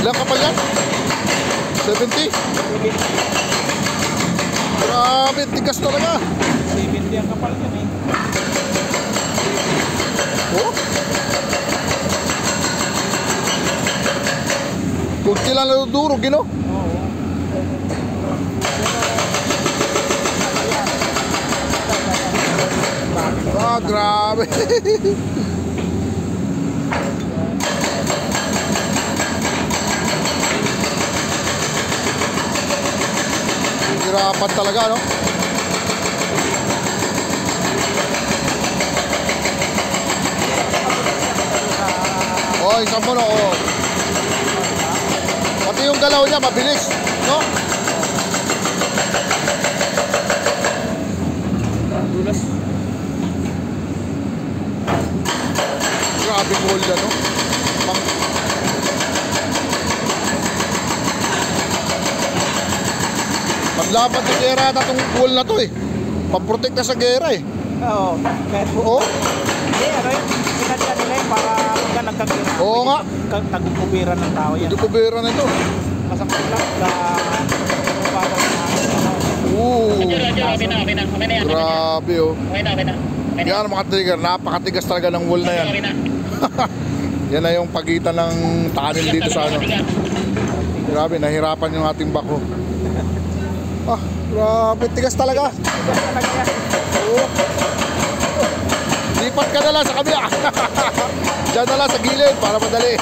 Ilang kapal yan? 70? Grabe, tigas talaga. 70 ang kapal yan eh. Oh? Kung sila nadudurog, you know? Oo. Ah, grabe. Hirapan talaga, no? Oh, isang mo, no? Oh. Pati yung galaw niya, mabilis, no? Dulas. Grabe cool yan, no? Panlaban sa gera na itong pool na to eh. Pamprotect na sa gera eh. Oo. Kahit po. Oo. Hindi, ano yun? Pinadya nila yun para pagka nagkakira. Oo nga. Tagkukubiran ng tao yan. Tagkukubiran na ito. Masakit lang na parang Grabe oh. Yan mga trigger, napakatigas talaga ng wool na yan. Yan na yung pagitan ng tunnel dito sa ano. Grabe, nahirapan yung ating bako. Ah, grabe, tigas talaga. Oo. Lipat ka na lang sa kabila. Diyan na lang sa gilid para madali.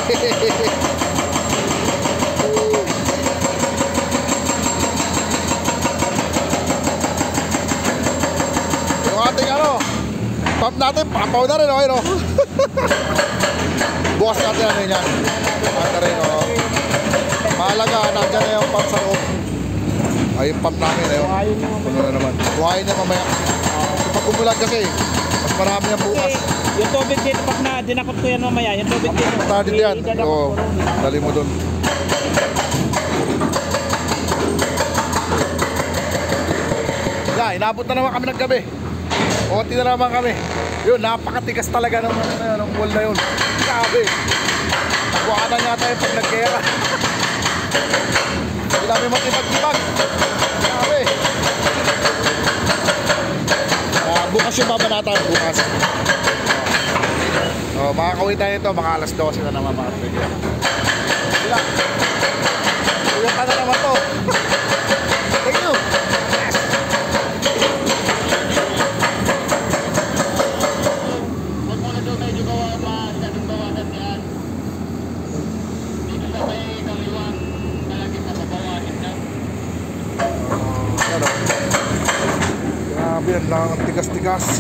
Yung ating ano, pump natin, pampaw na rin, okay no? Bukas natin ano yan. Bukas na rin, no? Mahalaga, nandyan na yung pump sa loob. Ay, yung pump namin, ayun. Puno na naman. Buhayin niya mamaya. Pag umulan kasi, mas marami yan bukas. Yung tubig dito, pag na dinakot ko yan mamaya, yung tubig dito. Tadi yan. Oo, dali mo dun. Yan, inabot na naman kami ng gabi. Konti na naman kami. Yun, napakatigas talaga ng wall na yun. Grabe. Nakuha na nga tayo pag nag-gera. Hindi namin matibag-tibag. Grabe. Bukas yung babanatan. Bukas. Makakawin tayo ito. Mga alas 12 na naman mga trigger. Sila. Uyan ka na naman to. Thank you. Grabe yan lang, tigas-tigas.